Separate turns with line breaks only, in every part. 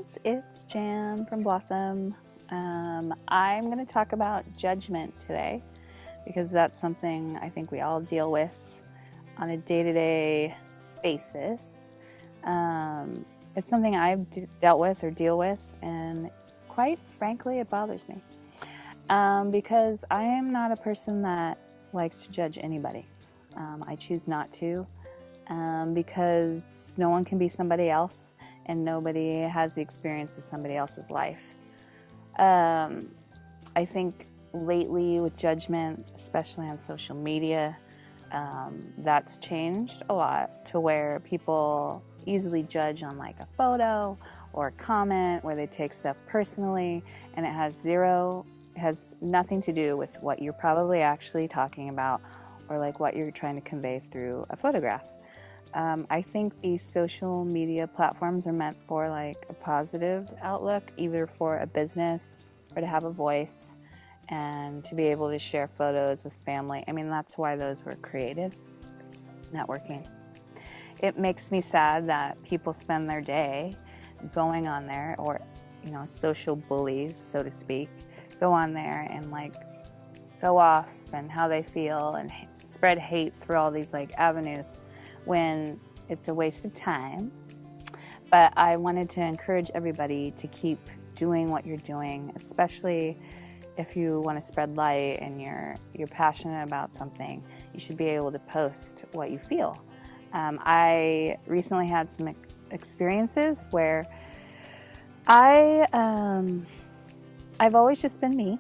guys, it's Jan from Blossom. I'm going to talk about judgment today because that's something I think we all deal with on a day-to-day basis. It's something I've dealt with or deal with, and quite frankly, it bothers me because I am not a person that likes to judge anybody. I choose not to because no one can be somebody else, and nobody has the experience of somebody else's life. I think lately with judgment, especially on social media, that's changed a lot to where people easily judge on like a photo or a comment where they take stuff personally, and it has nothing to do with what you're probably actually talking about or like what you're trying to convey through a photograph. I think these social media platforms are meant for like a positive outlook, either for a business or to have a voice and to be able to share photos with family. I mean, that's why those were created, networking. It makes me sad that people spend their day going on there, or, social bullies, so to speak, go on there and like go off and how they feel and spread hate through all these like avenues, when it's a waste of time. But I wanted to encourage everybody to keep doing what you're doing, especially if you want to spread light and you're passionate about something. You should be able to post what you feel. I recently had some experiences where I've always just been me,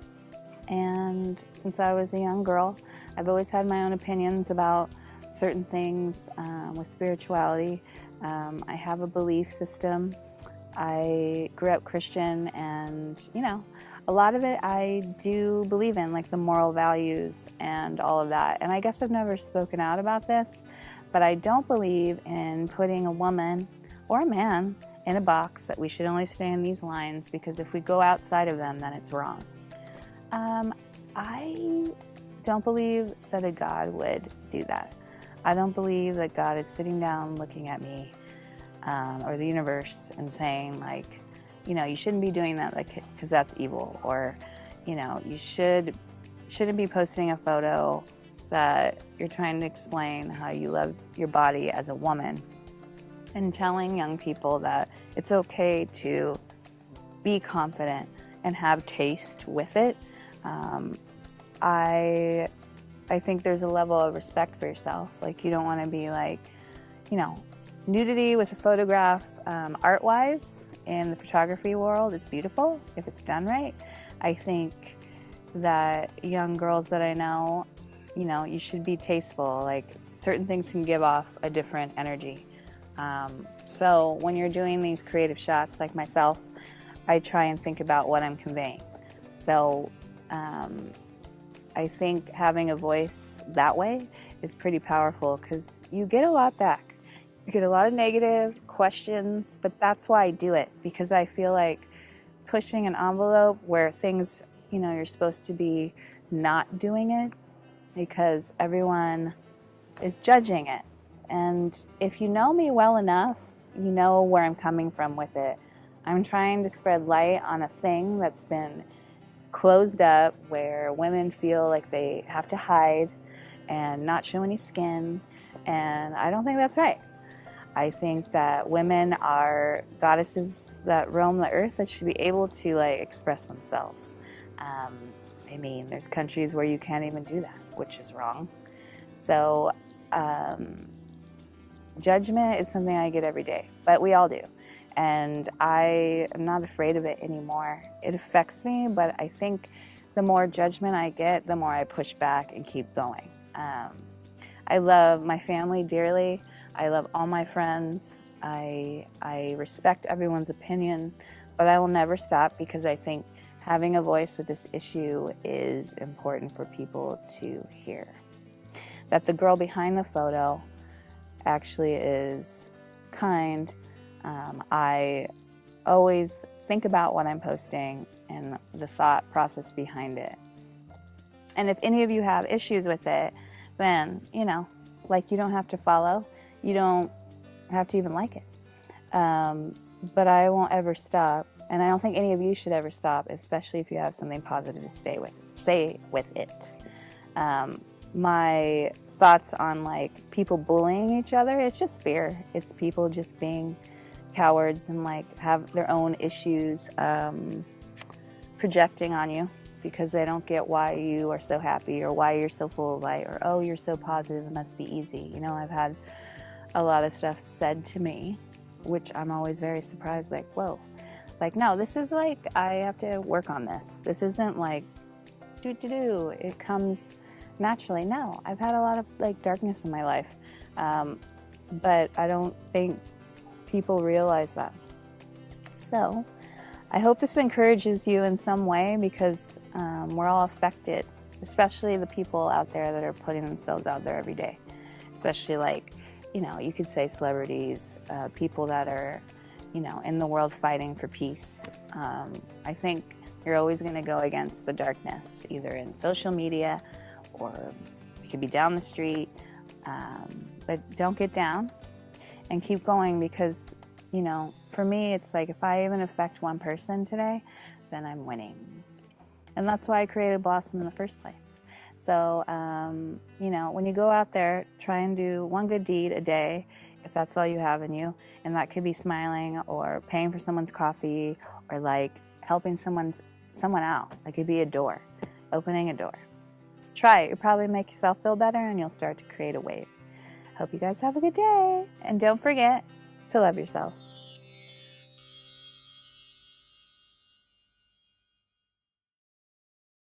and since I was a young girl, I've always had my own opinions about certain things with spirituality. I have a belief system. I grew up Christian, and a lot of it I do believe in, like the moral values and all of that. And I guess I've never spoken out about this, but I don't believe in putting a woman or a man in a box that we should only stay in these lines, because if we go outside of them, then it's wrong. I don't believe that a God would do that. I don't believe that God is sitting down looking at me or the universe and saying like, you shouldn't be doing that because that's evil, or you shouldn't be posting a photo that you're trying to explain how you love your body as a woman, and telling young people that it's okay to be confident and have taste with it. I think there's a level of respect for yourself. Like, you don't want to be like, nudity with a photograph, art-wise, in the photography world is beautiful if it's done right. I think that young girls that I know, you should be tasteful. Like, certain things can give off a different energy. So when you're doing these creative shots like myself, I try and think about what I'm conveying. So I think having a voice that way is pretty powerful, because you get a lot back. You get a lot of negative questions, but that's why I do it, because I feel like pushing an envelope where things, you're supposed to be not doing it because everyone is judging it. And if you know me well enough, you know where I'm coming from with it. I'm trying to spread light on a thing that's been closed up, where women feel like they have to hide and not show any skin, and I don't think that's right. I think that women are goddesses that roam the earth, that should be able to express themselves. There's countries where you can't even do that, which is wrong. So judgment is something I get every day, but we all do. And I am not afraid of it anymore. It affects me, but I think the more judgment I get, the more I push back and keep going. I love my family dearly. I love all my friends. I respect everyone's opinion, but I will never stop, because I think having a voice with this issue is important for people to hear. That the girl behind the photo actually is kind. I always think about what I'm posting and the thought process behind it. And if any of you have issues with it, then, you don't have to follow. You don't have to even like it. But I won't ever stop, and I don't think any of you should ever stop, especially if you have something positive to say with it. My thoughts on like people bullying each other, it's just fear. It's people just being cowards and like have their own issues projecting on you because they don't get why you are so happy or why you're so full of light or, oh, you're so positive, it must be easy. You know, I've had a lot of stuff said to me, which I'm always very surprised, like, whoa. Like, no, this is like, I have to work on this. This isn't like, it comes naturally. No, I've had a lot of like darkness in my life, but I don't think people realize that. So I hope this encourages you in some way because we're all affected, especially the people out there that are putting themselves out there every day, especially like, you know, you could say celebrities, people that are, you know, in the world fighting for peace. I think you're always going to go against the darkness, either in social media or it could be down the street. But don't get down and keep going because, you know, for me, it's like if I even affect one person today, then I'm winning. And that's why I created Blossom in the first place. So, you know, when you go out there, try and do one good deed a day, if that's all you have in you. And that could be smiling or paying for someone's coffee or like helping someone out. Like it could be a door, opening a door. Try it. You'll probably make yourself feel better and you'll start to create a wave. Hope you guys have a good day. And don't forget to love yourself.